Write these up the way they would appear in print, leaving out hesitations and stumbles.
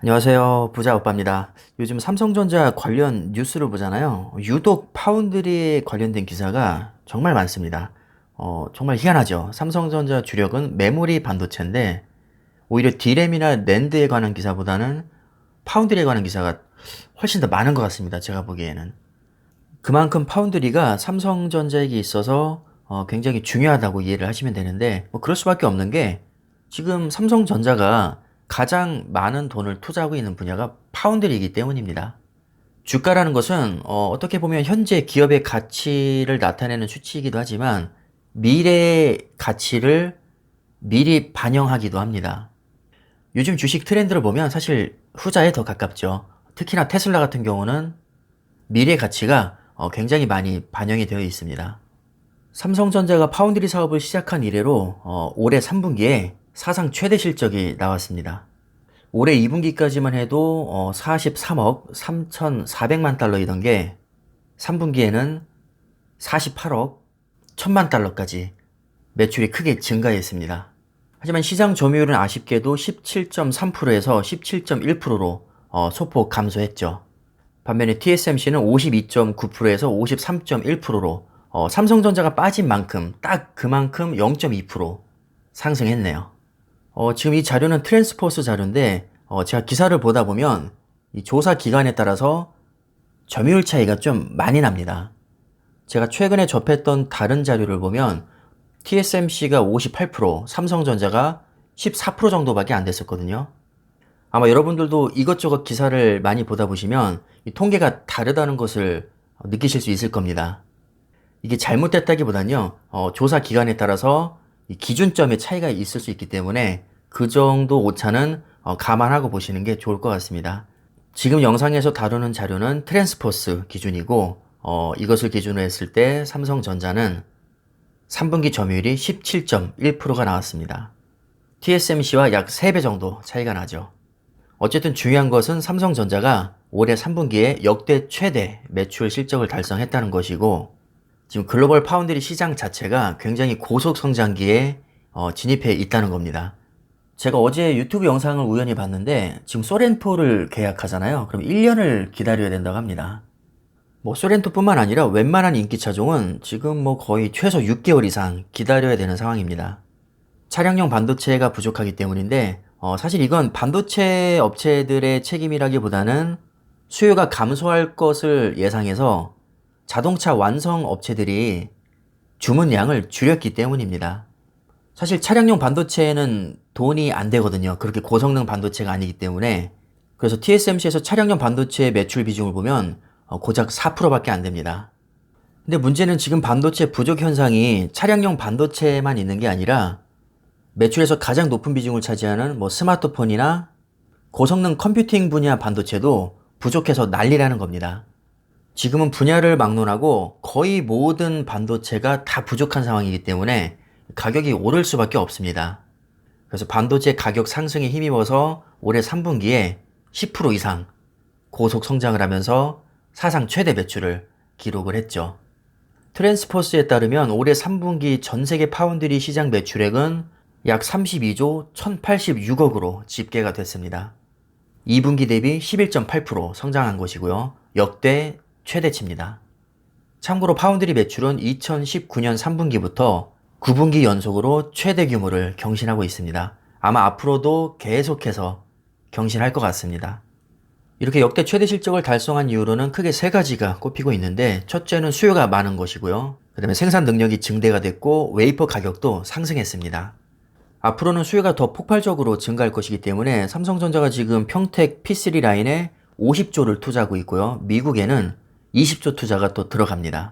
안녕하세요. 부자 오빠입니다. 요즘 삼성전자 관련 뉴스를 보잖아요. 유독 파운드리에 관련된 기사가 정말 많습니다. 정말 희한하죠. 삼성전자 주력은 메모리 반도체인데 오히려 D램이나 낸드에 관한 기사보다는 파운드리에 관한 기사가 훨씬 더 많은 것 같습니다. 제가 보기에는. 그만큼 파운드리가 삼성전자에게 있어서 굉장히 중요하다고 이해를 하시면 되는데 뭐 그럴 수밖에 없는 게 지금 삼성전자가 가장 많은 돈을 투자하고 있는 분야가 파운드리이기 때문입니다. 주가라는 것은 떻게 보면 현재 기업의 가치를 나타내는 수치이기도 하지만 미래의 가치를 미리 반영하기도 합니다. 요즘 주식 트렌드를 보면 사실 후자에 더 가깝죠. 특히나 테슬라 같은 경우는 미래 가치가 굉장히 많이 반영이 되어 있습니다. 삼성전자가 파운드리 사업을 시작한 이래로 올해 3분기에 사상 최대 실적이 나왔습니다. 올해 2분기까지만 해도 43억 3,400만 달러이던 게 3분기에는 48억 1,000만 달러까지 매출이 크게 증가했습니다. 하지만 시장 점유율은 아쉽게도 17.3%에서 17.1%로 소폭 감소했죠. 반면에 TSMC는 52.9%에서 53.1%로 삼성전자가 빠진 만큼 딱 그만큼 0.2% 상승했네요. 지금 이 자료는 트랜스포스 자료인데 제가 기사를 보다 보면 이 조사 기간에 따라서 점유율 차이가 좀 많이 납니다. 제가 최근에 접했던 다른 자료를 보면 TSMC가 58%, 삼성전자가 14% 정도밖에 안 됐었거든요. 아마 여러분들도 이것저것 기사를 많이 보다 보시면 이 통계가 다르다는 것을 느끼실 수 있을 겁니다. 이게 잘못됐다기보단요, 조사 기간에 따라서 이 기준점의 차이가 있을 수 있기 때문에 그 정도 오차는 감안하고 보시는 게 좋을 것 같습니다. 지금 영상에서 다루는 자료는 트랜스포스 기준이고, 이것을 기준으로 했을 때 삼성전자는 3분기 점유율이 17.1%가 나왔습니다. TSMC와 약 3배 정도 차이가 나죠. 어쨌든 중요한 것은 삼성전자가 올해 3분기에 역대 최대 매출 실적을 달성했다는 것이고, 지금 글로벌 파운드리 시장 자체가 굉장히 고속 성장기에 진입해 있다는 겁니다. 제가 어제 유튜브 영상을 우연히 봤는데 지금 소렌토를 계약하잖아요. 그럼 1년을 기다려야 된다고 합니다. 뭐 소렌토뿐만 아니라 웬만한 인기 차종은 지금 뭐 거의 최소 6개월 이상 기다려야 되는 상황입니다. 차량용 반도체가 부족하기 때문인데 사실 이건 반도체 업체들의 책임이라기보다는 수요가 감소할 것을 예상해서 자동차 완성 업체들이 주문량을 줄였기 때문입니다. 사실 차량용 반도체는 돈이 안 되거든요. 그렇게 고성능 반도체가 아니기 때문에. 그래서 TSMC에서 차량용 반도체 매출 비중을 보면 고작 4%밖에 안 됩니다. 근데 문제는 지금 반도체 부족 현상이 차량용 반도체만 있는 게 아니라 매출에서 가장 높은 비중을 차지하는 뭐 스마트폰이나 고성능 컴퓨팅 분야 반도체도 부족해서 난리라는 겁니다. 지금은 분야를 막론하고 거의 모든 반도체가 다 부족한 상황이기 때문에 가격이 오를 수밖에 없습니다. 그래서 반도체 가격 상승에 힘입어서 올해 3분기에 10% 이상 고속 성장을 하면서 사상 최대 매출을 기록을 했죠. 트랜스포스에 따르면 올해 3분기 전 세계 파운드리 시장 매출액은 약 32조 1086억으로 집계가 됐습니다. 2분기 대비 11.8% 성장한 것이고요. 역대 최대치입니다. 참고로 파운드리 매출은 2019년 3분기부터 9분기 연속으로 최대 규모를 경신하고 있습니다. 아마 앞으로도 계속해서 경신할 것 같습니다. 이렇게 역대 최대 실적을 달성한 이유로는 크게 세 가지가 꼽히고 있는데, 첫째는 수요가 많은 것이고요. 그 다음에 생산 능력이 증대가 됐고 웨이퍼 가격도 상승했습니다. 앞으로는 수요가 더 폭발적으로 증가할 것이기 때문에 삼성전자가 지금 평택 P3 라인에 50조를 투자하고 있고요. 미국에는 20조 투자가 또 들어갑니다.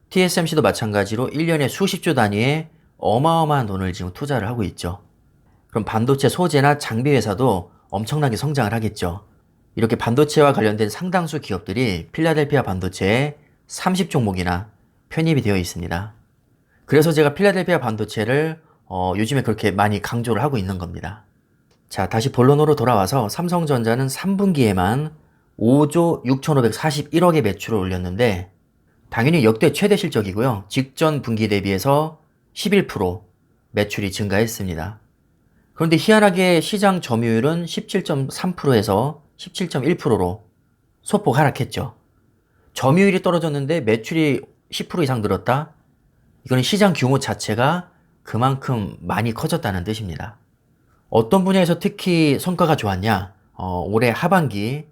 TSMC도 마찬가지로 1년에 수십조 단위의 어마어마한 돈을 지금 투자를 하고 있죠. 그럼 반도체 소재나 장비 회사도 엄청나게 성장을 하겠죠. 이렇게 반도체와 관련된 상당수 기업들이 필라델피아 반도체에 30종목이나 편입이 되어 있습니다. 그래서 제가 필라델피아 반도체를 요즘에 그렇게 많이 강조를 하고 있는 겁니다. 자, 다시 본론으로 돌아와서 삼성전자는 3분기에만 5조 6,541억의 매출을 올렸는데 당연히 역대 최대 실적이고요. 직전 분기 대비해서 11% 매출이 증가했습니다. 그런데 희한하게 시장 점유율은 17.3%에서 17.1%로 소폭 하락했죠. 점유율이 떨어졌는데 매출이 10% 이상 늘었다? 이거는 시장 규모 자체가 그만큼 많이 커졌다는 뜻입니다. 어떤 분야에서 특히 성과가 좋았냐? 올해 하반기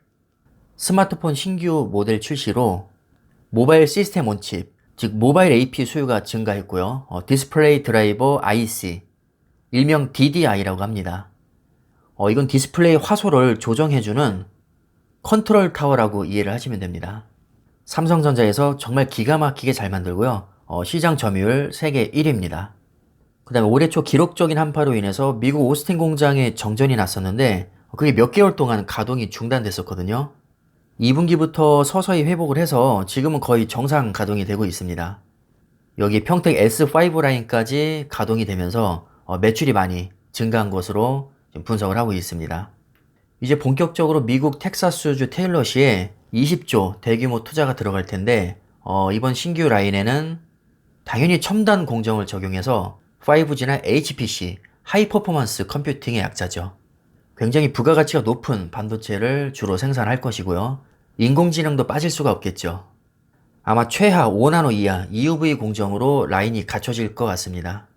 스마트폰 신규 모델 출시로 모바일 시스템 온칩, 즉 모바일 AP 수요가 증가했고요. 디스플레이 드라이버 IC, 일명 DDI라고 합니다. 이건 디스플레이 화소를 조정해주는 컨트롤 타워라고 이해를 하시면 됩니다. 삼성전자에서 정말 기가 막히게 잘 만들고요. 시장 점유율 세계 1위입니다. 그 다음에 올해 초 기록적인 한파로 인해서 미국 오스틴 공장에 정전이 났었는데 그게 몇 개월 동안 가동이 중단됐었거든요. 2분기부터 서서히 회복을 해서 지금은 거의 정상 가동이 되고 있습니다. 여기 평택 S5 라인까지 가동이 되면서 매출이 많이 증가한 것으로 분석을 하고 있습니다. 이제 본격적으로 미국 텍사스주 테일러시에 20조 대규모 투자가 들어갈 텐데 이번 신규 라인에는 당연히 첨단 공정을 적용해서 5G나 HPC, 하이 퍼포먼스 컴퓨팅의 약자죠. 굉장히 부가가치가 높은 반도체를 주로 생산할 것이고요. 인공지능도 빠질 수가 없겠죠. 아마 최하 5나노 이하 EUV 공정으로 라인이 갖춰질 것 같습니다.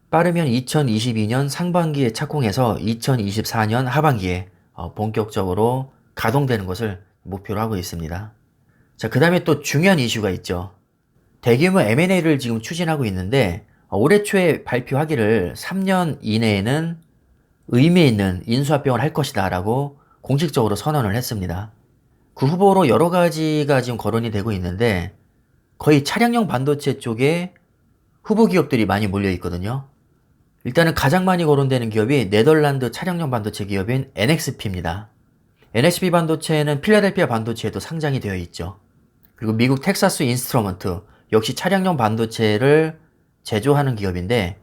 빠르면 2022년 상반기에 착공해서 2024년 하반기에 본격적으로 가동되는 것을 목표로 하고 있습니다. 자, 그 다음에 또 중요한 이슈가 있죠. 대규모 M&A를 지금 추진하고 있는데 올해 초에 발표하기를 3년 이내에는 의미 있는 인수합병을 할 것이다 라고 공식적으로 선언을 했습니다. 그 후보로 여러 가지가 지금 거론이 되고 있는데 거의 차량용 반도체 쪽에 후보 기업들이 많이 몰려 있거든요. 일단은 가장 많이 거론되는 기업이 네덜란드 차량용 반도체 기업인 NXP입니다. NXP 반도체는 필라델피아 반도체에도 상장이 되어 있죠. 그리고 미국 텍사스 인스트루먼트 역시 차량용 반도체를 제조하는 기업인데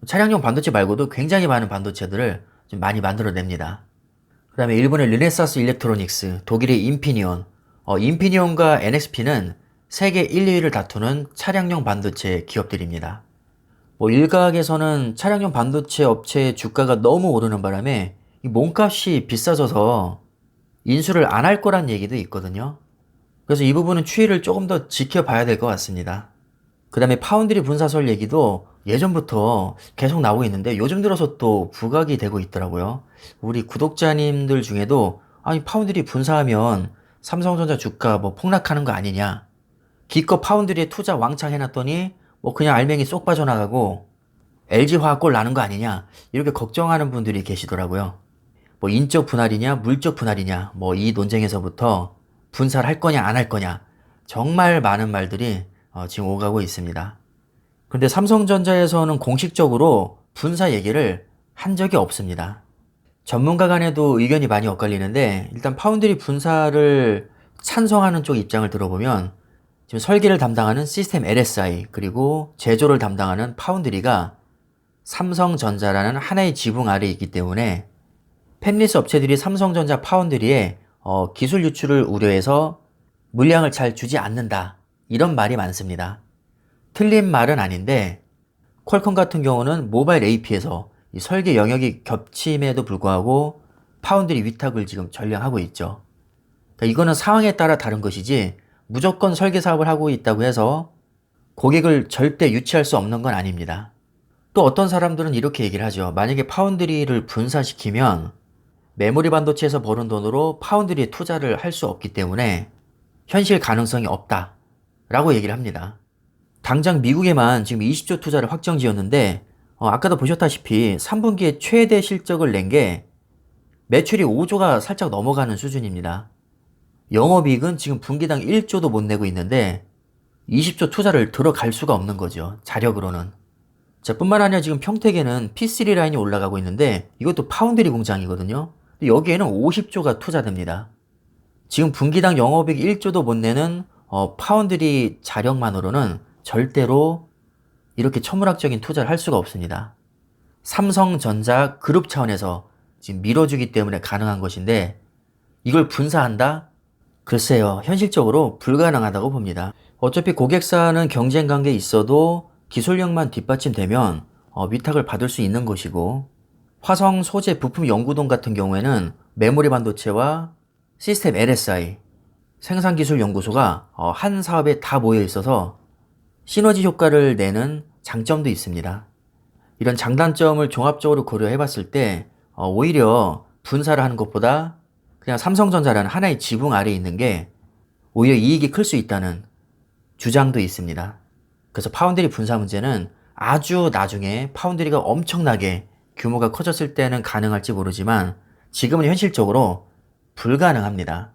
차량용 반도체 말고도 굉장히 많은 반도체들을 좀 많이 만들어냅니다. 그 다음에 일본의 르네사스 일렉트로닉스, 독일의 인피니온, 인피니온과 NXP는 세계 1, 2위를 다투는 차량용 반도체 기업들입니다. 일각에서는 차량용 반도체 업체의 주가가 너무 오르는 바람에 이 몸값이 비싸져서 인수를 안 할 거란 얘기도 있거든요. 그래서 이 부분은 추이를 조금 더 지켜봐야 될 것 같습니다. 그 다음에 파운드리 분사설 얘기도 예전부터 계속 나오고 있는데 요즘 들어서 또 부각이 되고 있더라고요. 우리 구독자님들 중에도 아니 파운드리 분사하면 삼성전자 주가 폭락하는 거 아니냐, 기껏 파운드리에 투자 왕창 해놨더니 그냥 알맹이 쏙 빠져나가고 LG화학 꼴 나는 거 아니냐, 이렇게 걱정하는 분들이 계시더라고요. 인적 분할이냐 물적 분할이냐 이 논쟁에서부터 분사를 할 거냐 안 할 거냐 정말 많은 말들이 지금 오가고 있습니다. 근데 삼성전자에서는 공식적으로 분사 얘기를 한 적이 없습니다. 전문가 간에도 의견이 많이 엇갈리는데 일단 파운드리 분사를 찬성하는 쪽 입장을 들어보면 지금 설계를 담당하는 시스템 LSI 그리고 제조를 담당하는 파운드리가 삼성전자라는 하나의 지붕 아래에 있기 때문에 팹리스 업체들이 삼성전자 파운드리에 기술 유출을 우려해서 물량을 잘 주지 않는다, 이런 말이 많습니다. 틀린 말은 아닌데 퀄컴 같은 경우는 모바일 AP에서 이 설계 영역이 겹침에도 불구하고 파운드리 위탁을 지금 전량하고 있죠. 그러니까 이거는 상황에 따라 다른 것이지 무조건 설계 사업을 하고 있다고 해서 고객을 절대 유치할 수 없는 건 아닙니다. 또 어떤 사람들은 이렇게 얘기를 하죠. 만약에 파운드리를 분사시키면 메모리 반도체에서 버는 돈으로 파운드리에 투자를 할 수 없기 때문에 현실 가능성이 없다 라고 얘기를 합니다. 당장 미국에만 지금 20조 투자를 확정 지었는데 아까도 보셨다시피 3분기에 최대 실적을 낸 게 매출이 5조가 살짝 넘어가는 수준입니다. 영업이익은 지금 분기당 1조도 못 내고 있는데 20조 투자를 들어갈 수가 없는 거죠. 자력으로는. 자, 뿐만 아니라 지금 평택에는 P3 라인이 올라가고 있는데 이것도 파운드리 공장이거든요. 여기에는 50조가 투자됩니다. 지금 분기당 영업이익 1조도 못 내는 파운드리 자력만으로는 절대로 이렇게 천문학적인 투자를 할 수가 없습니다. 삼성전자 그룹 차원에서 지금 밀어주기 때문에 가능한 것인데 이걸 분사한다? 글쎄요, 현실적으로 불가능하다고 봅니다. 어차피 고객사는 경쟁 관계에 있어도 기술력만 뒷받침되면 위탁을 받을 수 있는 것이고 화성 소재 부품 연구동 같은 경우에는 메모리 반도체와 시스템 LSI, 생산기술연구소가 한 사업에 다 모여 있어서 시너지 효과를 내는 장점도 있습니다. 이런 장단점을 종합적으로 고려해 봤을 때 오히려 분사를 하는 것보다 그냥 삼성전자라는 하나의 지붕 아래에 있는 게 오히려 이익이 클 수 있다는 주장도 있습니다. 그래서 파운드리 분사 문제는 아주 나중에 파운드리가 엄청나게 규모가 커졌을 때는 가능할지 모르지만 지금은 현실적으로 불가능합니다.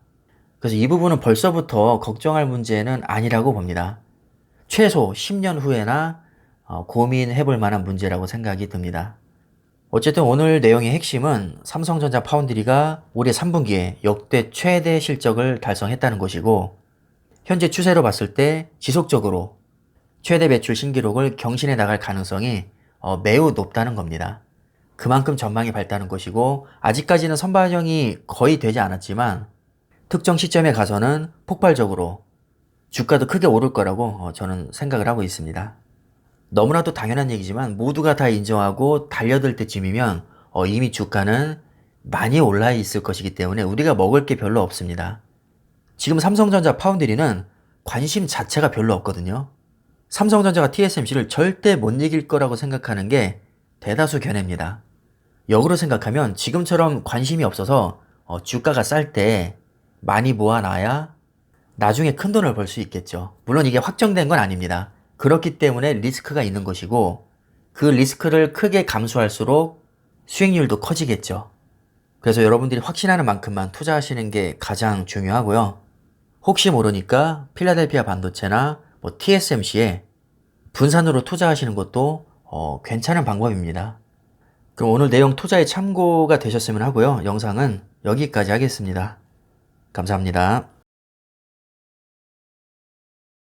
그래서 이 부분은 벌써부터 걱정할 문제는 아니라고 봅니다. 최소 10년 후에나 고민해 볼 만한 문제라고 생각이 듭니다. 어쨌든 오늘 내용의 핵심은 삼성전자 파운드리가 올해 3분기에 역대 최대 실적을 달성했다는 것이고 현재 추세로 봤을 때 지속적으로 최대 매출 신기록을 경신해 나갈 가능성이 매우 높다는 겁니다. 그만큼 전망이 밝다는 것이고 아직까지는 선반영이 거의 되지 않았지만 특정 시점에 가서는 폭발적으로 주가도 크게 오를 거라고 저는 생각을 하고 있습니다. 너무나도 당연한 얘기지만 모두가 다 인정하고 달려들 때쯤이면 이미 주가는 많이 올라 있을 것이기 때문에 우리가 먹을 게 별로 없습니다. 지금 삼성전자 파운드리는 관심 자체가 별로 없거든요. 삼성전자가 TSMC를 절대 못 이길 거라고 생각하는 게 대다수 견해입니다. 역으로 생각하면 지금처럼 관심이 없어서 주가가 쌀 때 많이 모아놔야 나중에 큰 돈을 벌 수 있겠죠. 물론 이게 확정된 건 아닙니다. 그렇기 때문에 리스크가 있는 것이고 그 리스크를 크게 감수할수록 수익률도 커지겠죠. 그래서 여러분들이 확신하는 만큼만 투자하시는 게 가장 중요하고요. 혹시 모르니까 필라델피아 반도체나 TSMC에 분산으로 투자하시는 것도 괜찮은 방법입니다. 그럼 오늘 내용 투자에 참고가 되셨으면 하고요. 영상은 여기까지 하겠습니다. 감사합니다.